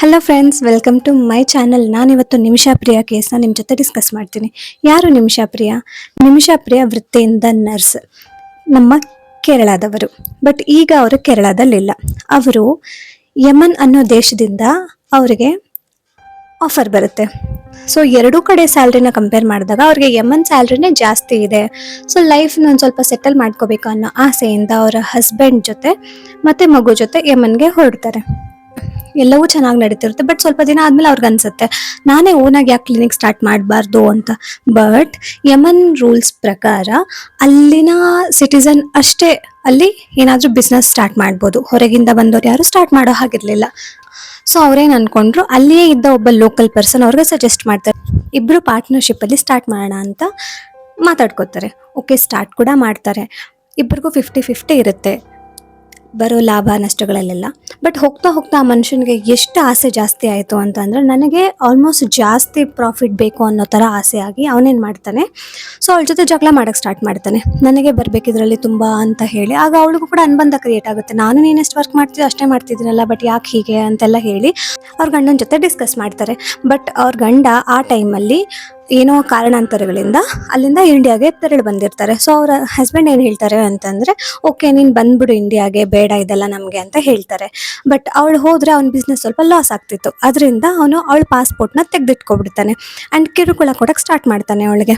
Hello friends, welcome to my channel. ನಾನಿವತ್ತು ನಿಮಿಷಾ ಪ್ರಿಯಾ ಕೇಸ್ನ ನಿಮ್ಮ ಜೊತೆ ಡಿಸ್ಕಸ್ ಮಾಡ್ತೀನಿ. ಯಾರು ನಿಮಿಷಾ ಪ್ರಿಯಾ? ನಿಮಿಷಾ ಪ್ರಿಯಾ ವೃತ್ತಿಯಿಂದ ನರ್ಸ್, ನಮ್ಮ ಕೇರಳದವರು. ಬಟ್ ಈಗ ಅವರು ಕೇರಳದಲ್ಲಿಲ್ಲ. ಅವರು ಯಮನ್ ಅನ್ನೋ ದೇಶದಿಂದ ಅವರಿಗೆ ಆಫರ್ ಬರುತ್ತೆ. ಸೊ ಎರಡೂ ಕಡೆ ಸ್ಯಾಲ್ರಿನ ಕಂಪೇರ್ ಮಾಡಿದಾಗ ಅವ್ರಿಗೆ ಯಮನ್ ಸ್ಯಾಲ್ರಿನೇ ಜಾಸ್ತಿ ಇದೆ. ಸೊ ಲೈಫ್ನ ಒಂದು ಸ್ವಲ್ಪ ಸೆಟಲ್ ಮಾಡ್ಕೋಬೇಕು ಅನ್ನೋ ಆಸೆಯಿಂದ ಅವರ ಹಸ್ಬೆಂಡ್ ಜೊತೆ ಮತ್ತು ಮಗು ಜೊತೆ ಯಮನ್ಗೆ ಹೊರಡ್ತಾರೆ. ಎಲ್ಲವೂ ಚೆನ್ನಾಗಿ ನಡೀತಿರುತ್ತೆ. ಬಟ್ ಸ್ವಲ್ಪ ದಿನ ಆದ್ಮೇಲೆ ಅವ್ರಿಗೆ ಅನ್ಸುತ್ತೆ, ನಾನೇ ಓನಾಗಿ ಯಾಕೆ ಕ್ಲಿನಿಕ್ ಸ್ಟಾರ್ಟ್ ಮಾಡಬಾರ್ದು ಅಂತ. ಬಟ್ ಯಮನ್ ರೂಲ್ಸ್ ಪ್ರಕಾರ ಅಲ್ಲಿನ ಸಿಟಿಸನ್ ಅಷ್ಟೇ ಅಲ್ಲಿ ಏನಾದರೂ ಬಿಸ್ನೆಸ್ ಸ್ಟಾರ್ಟ್ ಮಾಡ್ಬೋದು. ಹೊರಗಿಂದ ಬಂದವ್ರು ಯಾರು ಸ್ಟಾರ್ಟ್ ಮಾಡೋ ಹಾಗಿರ್ಲಿಲ್ಲ. ಸೊ ಅವ್ರೇನು ಅನ್ಕೊಂಡ್ರು, ಅಲ್ಲಿಯೇ ಇದ್ದ ಒಬ್ಬ ಲೋಕಲ್ ಪರ್ಸನ್ ಅವ್ರಿಗೆ ಸಜೆಸ್ಟ್ ಮಾಡ್ತಾರೆ, ಇಬ್ರು ಪಾರ್ಟ್ನರ್ಶಿಪ್ ಅಲ್ಲಿ ಸ್ಟಾರ್ಟ್ ಮಾಡೋಣ ಅಂತ ಮಾತಾಡ್ಕೋತಾರೆ. ಓಕೆ, ಸ್ಟಾರ್ಟ್ ಕೂಡ ಮಾಡ್ತಾರೆ. ಇಬ್ಬರಿಗೂ 50-50 ಇರುತ್ತೆ ಬರೋ ಲಾಭ ನಷ್ಟಗಳಲ್ಲೆಲ್ಲ. ಬಟ್ ಹೋಗ್ತಾ ಹೋಗ್ತಾ ಆ ಮನುಷ್ಯನಿಗೆ ಎಷ್ಟು ಆಸೆ ಜಾಸ್ತಿ ಆಯಿತು ಅಂತಂದರೆ, ನನಗೆ ಆಲ್ಮೋಸ್ಟ್ ಜಾಸ್ತಿ ಪ್ರಾಫಿಟ್ ಬೇಕು ಅನ್ನೋ ಥರ ಆಸೆ ಆಗಿ ಅವನೇನು ಮಾಡ್ತಾನೆ, ಸೊ ಅವಳ ಜೊತೆ ಜಗಳ ಮಾಡೋಕ್ಕೆ ಸ್ಟಾರ್ಟ್ ಮಾಡ್ತಾನೆ. ನನಗೆ ಬರಬೇಕಿದ್ರಲ್ಲಿ ತುಂಬ ಅಂತ ಹೇಳಿ. ಆಗ ಅವಳಿಗೂ ಕೂಡ ಅನುಬಂಧ ಕ್ರಿಯೇಟ್ ಆಗುತ್ತೆ, ನಾನು ನೀನೆಷ್ಟು ವರ್ಕ್ ಮಾಡ್ತಿದ್ದೆ ಅಷ್ಟೇ ಮಾಡ್ತಿದ್ದೀನಲ್ಲ, ಬಟ್ ಯಾಕೆ ಹೀಗೆ ಅಂತೆಲ್ಲ ಹೇಳಿ ಅವ್ರ ಗಂಡನ ಜೊತೆ ಡಿಸ್ಕಸ್ ಮಾಡ್ತಾರೆ. ಬಟ್ ಅವ್ರ ಗಂಡ ಆ ಟೈಮಲ್ಲಿ ಏನೋ ಕಾರಣಾಂತರಗಳಿಂದ ಅಲ್ಲಿಂದ ಇಂಡಿಯಾಗೆ ತೆರಳಿ ಬಂದಿರ್ತಾರೆ. ಸೊ ಅವ್ರ ಹಸ್ಬೆಂಡ್ ಏನು ಹೇಳ್ತಾರೆ ಅಂತಂದರೆ, ಓಕೆ ನೀನು ಬಂದ್ಬಿಡು ಇಂಡಿಯಾಗೆ, ಬೇಡ ಇದೆಲ್ಲ ನಮಗೆ ಅಂತ ಹೇಳ್ತಾರೆ. ಬಟ್ ಅವಳು ಹೋದರೆ ಅವ್ನ ಬಿಸ್ನೆಸ್ ಸ್ವಲ್ಪ ಲಾಸ್ ಆಗ್ತಿತ್ತು. ಅದರಿಂದ ಅವನು ಅವಳ ಪಾಸ್ಪೋರ್ಟ್ನ ತೆಗೆದಿಟ್ಕೊಬಿಡ್ತಾನೆ. ಆ್ಯಂಡ್ ಕಿರುಕುಳ ಕೊಡೋಕ್ಕೆ ಸ್ಟಾರ್ಟ್ ಮಾಡ್ತಾನೆ. ಅವಳಿಗೆ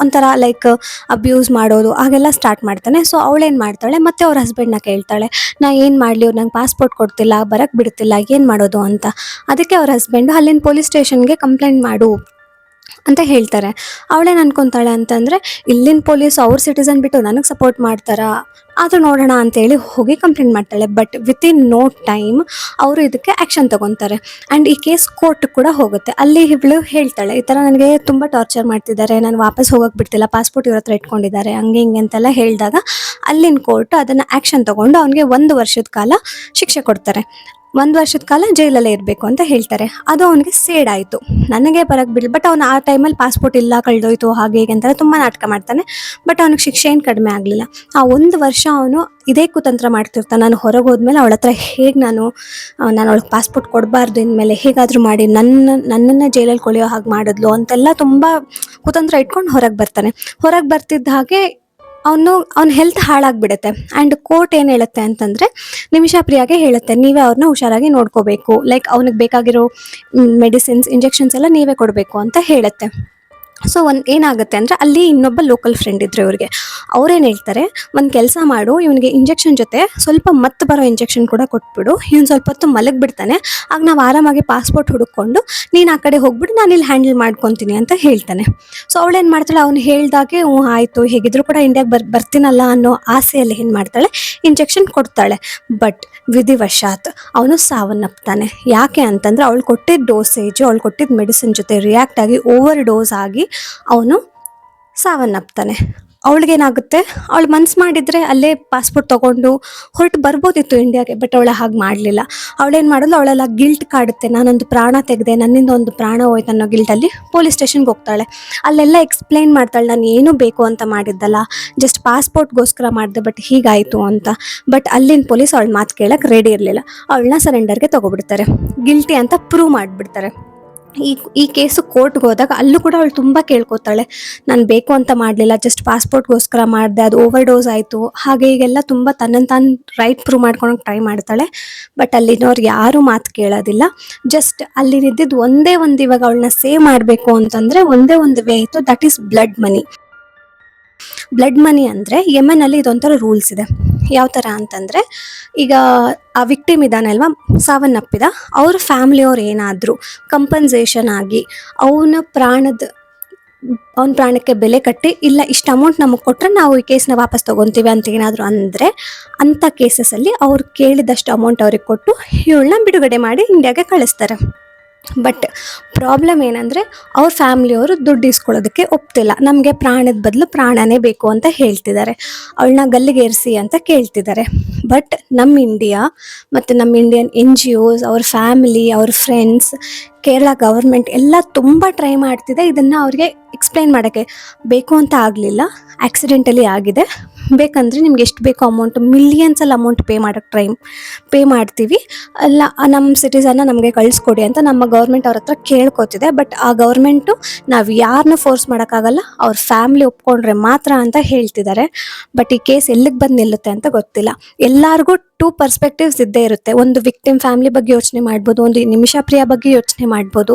ಒಂಥರ ಲೈಕ್ ಅಬ್ಯೂಸ್ ಮಾಡೋದು ಹಾಗೆಲ್ಲ ಸ್ಟಾರ್ಟ್ ಮಾಡ್ತಾನೆ. ಸೊ ಅವಳೇನು ಮಾಡ್ತಾಳೆ, ಮತ್ತೆ ಅವ್ರ ಹಸ್ಬೆಂಡ್ನ ಕೇಳ್ತಾಳೆ, ನಾ ಏನು ಮಾಡಲಿ, ಅವ್ರು ನಂಗೆ ಪಾಸ್ಪೋರ್ಟ್ ಕೊಡ್ತಿಲ್ಲ, ಬರೋಕ್ಕೆ ಬಿಡ್ತಿಲ್ಲ, ಏನು ಮಾಡೋದು ಅಂತ. ಅದಕ್ಕೆ ಅವ್ರ ಹಸ್ಬೆಂಡು ಅಲ್ಲಿನ ಪೊಲೀಸ್ ಸ್ಟೇಷನ್ಗೆ ಕಂಪ್ಲೇಂಟ್ ಮಾಡು ಅಂತ ಹೇಳ್ತಾರೆ. ಅವಳೇನು ಅನ್ಕೊತಾಳೆ ಅಂತಂದರೆ, ಇಲ್ಲಿನ ಪೊಲೀಸ್ ಅವ್ರ ಸಿಟಿಸನ್ ಬಿಟ್ಟು ನನಗೆ ಸಪೋರ್ಟ್ ಮಾಡ್ತಾರಾ, ಆದರೂ ನೋಡೋಣ ಅಂತೇಳಿ ಹೋಗಿ ಕಂಪ್ಲೇಂಟ್ ಮಾಡ್ತಾಳೆ. ಬಟ್ ವಿತಿನ್ ನೋ ಟೈಮ್ ಅವರು ಇದಕ್ಕೆ ಆ್ಯಕ್ಷನ್ ತೊಗೊತಾರೆ. ಆ್ಯಂಡ್ ಈ ಕೇಸ್ ಕೋರ್ಟ್ ಕೂಡ ಹೋಗುತ್ತೆ. ಅಲ್ಲಿ ಇವಳು ಹೇಳ್ತಾಳೆ, ಈ ಥರ ನನಗೆ ತುಂಬ ಟಾರ್ಚರ್ ಮಾಡ್ತಿದ್ದಾರೆ, ನಾನು ವಾಪಸ್ ಹೋಗೋಕ್ಕೆ ಬಿಡ್ತಿಲ್ಲ, ಪಾಸ್ಪೋರ್ಟ್ ಇವ್ರ ಹತ್ರ ಇಟ್ಕೊಂಡಿದ್ದಾರೆ, ಹಂಗೆ ಹಿಂಗೆ ಅಂತೆಲ್ಲ ಹೇಳಿದಾಗ ಅಲ್ಲಿನ ಕೋರ್ಟ್ ಅದನ್ನು ಆ್ಯಕ್ಷನ್ ತೊಗೊಂಡು ಅವನಿಗೆ 1 ವರ್ಷದ ಕಾಲ ಶಿಕ್ಷೆ ಕೊಡ್ತಾರೆ. 1 ವರ್ಷದ ಕಾಲ ಜೈಲಲ್ಲೇ ಇರಬೇಕು ಅಂತ ಹೇಳ್ತಾರೆ. ಅದು ಅವನಿಗೆ ಸೇಡ್ ಆಯಿತು, ನನಗೆ ಬರೋಕ್ಕೆ ಬಿಡಲಿ. ಬಟ್ ಅವನು ಆ ಟೈಮಲ್ಲಿ ಪಾಸ್ಪೋರ್ಟ್ ಇಲ್ಲ, ಕಳೆದೋಯ್ತು, ಹಾಗೆ ಹೀಗೆ ಅಂತೆಲ್ಲ ತುಂಬ ನಾಟಕ ಮಾಡ್ತಾನೆ. ಬಟ್ ಅವನಿಗೆ ಶಿಕ್ಷೆ ಏನು ಕಡಿಮೆ ಆಗಲಿಲ್ಲ. ಆ 1 ವರ್ಷ ಅವನು ಇದೇ ಕುತಂತ್ರ ಮಾಡ್ತಿರ್ತಾನೆ. ನಾನು ಹೊರಗೆ ಹೋದ್ಮೇಲೆ ಅವಳ ಹತ್ರ ಹೇಗೆ ನಾನು ಅವಳಿಗೆ ಪಾಸ್ಪೋರ್ಟ್ ಕೊಡಬಾರ್ದು, ಇನ್ಮೇಲೆ ಹೇಗಾದರೂ ಮಾಡಿ ನನ್ನನ್ನು ಜೈಲಲ್ಲಿ ಕೊಳೆಯೋ ಹಾಗೆ ಮಾಡಿದ್ಲು ಅಂತೆಲ್ಲ ತುಂಬ ಕುತಂತ್ರ ಇಟ್ಕೊಂಡು ಹೊರಗೆ ಬರ್ತಾನೆ. ಹೊರಗೆ ಬರ್ತಿದ್ದ ಹಾಗೆ ಅವ್ನ ಹೆಲ್ತ್ ಹಾಳಾಗಿಬಿಡುತ್ತೆ. ಆ್ಯಂಡ್ ಕೋರ್ಟ್ ಏನು ಹೇಳುತ್ತೆ ಅಂತಂದರೆ, ನಿಮಿಷಾ ಪ್ರಿಯಾಗೆ ಹೇಳುತ್ತೆ, ನೀವೇ ಅವ್ರನ್ನ ಹುಷಾರಾಗಿ ನೋಡ್ಕೋಬೇಕು, ಲೈಕ್ ಅವನಿಗೆ ಬೇಕಾಗಿರೋ ಮೆಡಿಸಿನ್ಸ್, ಇಂಜೆಕ್ಷನ್ಸ್ ಎಲ್ಲ ನೀವೇ ಕೊಡಬೇಕು ಅಂತ ಹೇಳುತ್ತೆ. ಸೊ ಏನಾಗುತ್ತೆ ಅಂದರೆ, ಅಲ್ಲಿ ಇನ್ನೊಬ್ಬ ಲೋಕಲ್ ಫ್ರೆಂಡ್ ಇದ್ರು ಇವ್ರಿಗೆ. ಅವ್ರೇನು ಹೇಳ್ತಾರೆ, ಒಂದು ಕೆಲಸ ಮಾಡು, ಇವನಿಗೆ ಇಂಜೆಕ್ಷನ್ ಜೊತೆ ಸ್ವಲ್ಪ ಮತ್ತೆ ಬರೋ ಇಂಜೆಕ್ಷನ್ ಕೂಡ ಕೊಟ್ಬಿಡು, ಇವನು ಸ್ವಲ್ಪ ಹೊತ್ತು ಮಲಗಿಬಿಡ್ತಾನೆ, ಆಗ ನಾವು ಆರಾಮಾಗಿ ಪಾಸ್ಪೋರ್ಟ್ ಹುಡುಕೊಂಡು ನೀನು ಆ ಕಡೆ ಹೋಗ್ಬಿಟ್ಟು ನಾನು ಇಲ್ಲಿ ಹ್ಯಾಂಡಲ್ ಮಾಡ್ಕೊತೀನಿ ಅಂತ ಹೇಳ್ತಾನೆ. ಸೊ ಅವಳೇನು ಮಾಡ್ತಾಳೆ, ಅವ್ನು ಹೇಳ್ದಾಗೆ ಆಯಿತು, ಹೇಗಿದ್ರು ಕೂಡ ಇಂಡಿಯಾಗೆ ಬರ್ತೀನಲ್ಲ ಅನ್ನೋ ಆಸೆಯಲ್ಲಿ ಏನು ಮಾಡ್ತಾಳೆ, ಇಂಜೆಕ್ಷನ್ ಕೊಡ್ತಾಳೆ. ಬಟ್ ವಿಧಿವಶಾತ್ ಅವನು ಸಾವನ್ನಪ್ತಾನೆ. ಯಾಕೆ ಅಂತಂದರೆ, ಅವಳು ಕೊಟ್ಟಿದ್ದ ಡೋಸೇಜು, ಅವಳು ಕೊಟ್ಟಿದ್ದ ಮೆಡಿಸಿನ್ ಜೊತೆ ರಿಯಾಕ್ಟ್ ಆಗಿ ಓವರ್ ಡೋಸ್ ಆಗಿ ಅವನು ಸಾವನ್ನಪ್ತಾನೆ. ಅವಳಿಗೇನಾಗುತ್ತೆ, ಅವಳು ಮನ್ಸು ಮಾಡಿದರೆ ಅಲ್ಲೇ ಪಾಸ್ಪೋರ್ಟ್ ತೊಗೊಂಡು ಹೊರಟು ಬರ್ಬೋದಿತ್ತು ಇಂಡಿಯಾಗೆ. ಬಟ್ ಅವಳು ಹಾಗೆ ಮಾಡಲಿಲ್ಲ. ಅವಳೇನು ಮಾಡೋದು, ಅವಳೆಲ್ಲ ಗಿಲ್ಟ್ ಕಾಡುತ್ತೆ, ನಾನೊಂದು ಪ್ರಾಣ ತೆಗೆದೆ, ನನ್ನಿಂದ ಒಂದು ಪ್ರಾಣ ಹೋಯ್ತು ಅನ್ನೋ ಗಿಲ್ಟಲ್ಲಿ ಪೊಲೀಸ್ ಸ್ಟೇಷನ್ಗೆ ಹೋಗ್ತಾಳೆ. ಅಲ್ಲೆಲ್ಲ ಎಕ್ಸ್ಪ್ಲೇನ್ ಮಾಡ್ತಾಳೆ, ನಾನು ಏನೂ ಬೇಕು ಅಂತ ಮಾಡಿದ್ದಲ್ಲ, ಜಸ್ಟ್ ಪಾಸ್ಪೋರ್ಟ್ಗೋಸ್ಕರ ಮಾಡಿದೆ, ಬಟ್ ಹೀಗಾಯಿತು ಅಂತ. ಬಟ್ ಅಲ್ಲಿನ ಪೊಲೀಸ್ ಅವಳ ಮಾತು ಕೇಳೋಕ್ಕೆ ರೆಡಿ ಇರಲಿಲ್ಲ. ಅವಳನ್ನ ಸರೆಂಡರ್ಗೆ ತೊಗೊಬಿಡ್ತಾರೆ, ಗಿಲ್ಟಿ ಅಂತ ಪ್ರೂವ್ ಮಾಡಿಬಿಡ್ತಾರೆ. ಈ ಕೇಸು ಕೋರ್ಟ್ಗೆ ಹೋದಾಗ ಅಲ್ಲೂ ಕೂಡ ಅವಳು ತುಂಬ ಕೇಳ್ಕೊತಾಳೆ, ನಾನು ಬೇಕು ಅಂತ ಮಾಡಲಿಲ್ಲ, ಜಸ್ಟ್ ಪಾಸ್ಪೋರ್ಟ್ಗೋಸ್ಕರ ಮಾಡಿದೆ, ಅದು ಓವರ್ ಡೋಸ್ ಆಯಿತು, ಹಾಗೆ ಈಗೆಲ್ಲ ತುಂಬ ತನ್ನನ್ನು ತಾನು ರೈಟ್ ಪ್ರೂವ್ ಮಾಡ್ಕೊಳಕ್ಕೆ ಟ್ರೈ ಮಾಡ್ತಾಳೆ. ಬಟ್ ಅಲ್ಲಿನವ್ರು ಯಾರೂ ಮಾತು ಕೇಳೋದಿಲ್ಲ. ಜಸ್ಟ್ ಅಲ್ಲಿ ಇದ್ದಿದ್ದು ಒಂದೇ ಒಂದು, ಇವಾಗ ಅವಳನ್ನ ಸೇವ್ ಮಾಡಬೇಕು ಅಂತಂದರೆ ಒಂದೇ ಒಂದು ವೇ ಇತ್ತು, that is blood money. Blood money ಅಂದರೆ ಯಮನಲ್ಲಿ ಇದೊಂಥರ ರೂಲ್ಸ್ ಇದೆ. ಯಾವ ಥರ ಅಂತಂದರೆ, ಈಗ ಆ ವಿಕ್ಟಿಮ್ ಇದ್ದಾನೆ ಅಲ್ವಾ, ಸಾವನ್ನಪ್ಪಿದ, ಅವ್ರ ಫ್ಯಾಮ್ಲಿಯವ್ರು ಏನಾದರೂ ಕಂಪನ್ಸೇಷನ್ ಆಗಿ ಅವನ ಪ್ರಾಣಕ್ಕೆ ಬೆಲೆ ಕಟ್ಟಿ, ಇಲ್ಲ ಇಷ್ಟು ಅಮೌಂಟ್ ನಮಗೆ ಕೊಟ್ಟರೆ ನಾವು ಈ ಕೇಸ್ನ ವಾಪಸ್ ತೊಗೊತೀವಿ ಅಂತ ಏನಾದರೂ ಅಂದರೆ, ಅಂಥ ಕೇಸಸಲ್ಲಿ ಅವ್ರು ಕೇಳಿದಷ್ಟು ಅಮೌಂಟ್ ಅವ್ರಿಗೆ ಕೊಟ್ಟು ಇವಳನ್ನ ಬಿಡುಗಡೆ ಮಾಡಿ ಇಂಡಿಯಾಗೆ ಕಳಿಸ್ತಾರೆ. ಬಟ್ ಪ್ರಾಬ್ಲಮ್ ಏನಂದರೆ, ಅವ್ರ ಫ್ಯಾಮ್ಲಿಯವರು ದುಡ್ಡು ಇಸ್ಕೊಳ್ಳೋದಕ್ಕೆ ಒಪ್ತಿಲ್ಲ, ನಮಗೆ ಪ್ರಾಣದ ಬದಲು ಪ್ರಾಣನೇ ಬೇಕು ಅಂತ ಹೇಳ್ತಿದ್ದಾರೆ, ಅವಳನ್ನ ಗಲ್ಲಿಗೇರಿಸಿ ಅಂತ ಕೇಳ್ತಿದ್ದಾರೆ. ಬಟ್ ನಮ್ಮ ಇಂಡಿಯಾ ಮತ್ತು ನಮ್ಮ ಇಂಡಿಯನ್ NGOs, ಅವ್ರ ಫ್ಯಾಮಿಲಿ, ಅವ್ರ ಫ್ರೆಂಡ್ಸ್, ಕೇರಳ ಗವರ್ಮೆಂಟ್ ಎಲ್ಲ ತುಂಬ ಟ್ರೈ ಮಾಡ್ತಿದೆ ಇದನ್ನು ಅವ್ರಿಗೆ ಎಕ್ಸ್ಪ್ಲೈನ್ ಮಾಡೋಕ್ಕೆ. ಬೇಕು ಅಂತ ಆಗಲಿಲ್ಲ, ಆಕ್ಸಿಡೆಂಟಲಿ ಆಗಿದೆ. ಬೇಕಂದರೆ ನಿಮ್ಗೆ ಎಷ್ಟು ಬೇಕೋ ಅಮೌಂಟ್ ಮಿಲಿಯನ್ಸಲ್ಲಿ ಅಮೌಂಟ್ ಪೇ ಮಾಡ್ತೀವಿ, ಅಲ್ಲ ನಮ್ಮ ಸಿಟಿಸನ್ನ ನಮಗೆ ಕಳಿಸ್ಕೊಡಿ ಅಂತ ನಮ್ಮ ಗೌರ್ಮೆಂಟ್ ಅವ್ರ ಹತ್ರ ಕೇಳ್ಕೊತಿದೆ. ಬಟ್ ಆ ಗೌರ್ಮೆಂಟು ನಾವು ಯಾರನ್ನೂ ಫೋರ್ಸ್ ಮಾಡೋಕ್ಕಾಗಲ್ಲ, ಅವ್ರ ಫ್ಯಾಮ್ಲಿ ಒಪ್ಕೊಂಡ್ರೆ ಮಾತ್ರ ಅಂತ ಹೇಳ್ತಿದ್ದಾರೆ. ಬಟ್ ಈ ಕೇಸ್ ಎಲ್ಲಿಗೆ ಬಂದು ನಿಲ್ಲುತ್ತೆ ಅಂತ ಗೊತ್ತಿಲ್ಲ. ಎಲ್ಲರಿಗೂ ಟೂ ಪರ್ಸ್ಪೆಕ್ಟಿವ್ಸ್ ಇದ್ದೇ ಇರುತ್ತೆ. ಒಂದು ವಿಕ್ಟಿಮ್ ಫ್ಯಾಮ್ಲಿ ಬಗ್ಗೆ ಯೋಚನೆ ಮಾಡ್ಬೋದು, ಒಂದು ನಿಮಿಷಾ ಪ್ರಿಯಾ ಬಗ್ಗೆ ಯೋಚನೆ ಮಾಡ್ಬೋದು.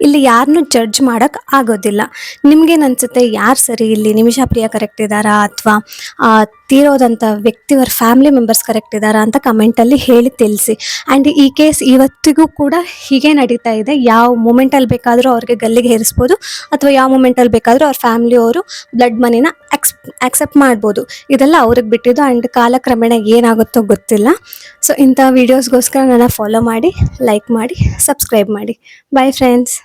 ಇಲ್ಲಿ ಯಾರನ್ನೂ ಜಡ್ಜ್ ಮಾಡೋಕ್ಕೆ ಆಗೋದಿಲ್ಲ. ನಿಮ್ಗೇನು ಅನಿಸುತ್ತೆ, ಯಾರು ಸರಿ ಇಲ್ಲಿ, ನಿಮಿಷಾ ಪ್ರಿಯಾ ಕರೆಕ್ಟ್ ಇದ್ದಾರಾ ಅಥವಾ ತೀರೋದಂಥ ವ್ಯಕ್ತಿಯವರ ಫ್ಯಾಮಿಲಿ ಮೆಂಬರ್ಸ್ ಕರೆಕ್ಟ್ ಇದ್ದಾರಾ ಅಂತ ಕಮೆಂಟಲ್ಲಿ ಹೇಳಿ ತಿಳಿಸಿ. ಆ್ಯಂಡ್ ಈ ಕೇಸ್ ಇವತ್ತಿಗೂ ಕೂಡ ಹೀಗೆ ನಡೀತಾ ಇದೆ. ಯಾವ ಮೂಮೆಂಟಲ್ಲಿ ಬೇಕಾದರೂ ಅವ್ರಿಗೆ ಗಲ್ಲಿಗೆ ಹೇರಿಸ್ಬೋದು, ಅಥವಾ ಯಾವ ಮೂಮೆಂಟಲ್ಲಿ ಬೇಕಾದರೂ ಅವ್ರ ಫ್ಯಾಮ್ಲಿಯವರು ಬ್ಲಡ್ ಮನಿನ ಆಕ್ಸೆಪ್ಟ್ ಮಾಡ್ಬೋದು. ಇದೆಲ್ಲ ಅವ್ರಿಗೆ ಬಿಟ್ಟಿದ್ದು. ಆ್ಯಂಡ್ ಕಾಲಕ್ರಮೇಣ ಏನಾಗುತ್ತೋ ಗೊತ್ತಿಲ್ಲ. ಸೊ ಇಂಥ ವೀಡಿಯೋಸ್ಗೋಸ್ಕರ ನನ್ನ ಫಾಲೋ ಮಾಡಿ, ಲೈಕ್ ಮಾಡಿ, ಸಬ್ಸ್ಕ್ರೈಬ್ ಮಾಡಿ. Bye friends.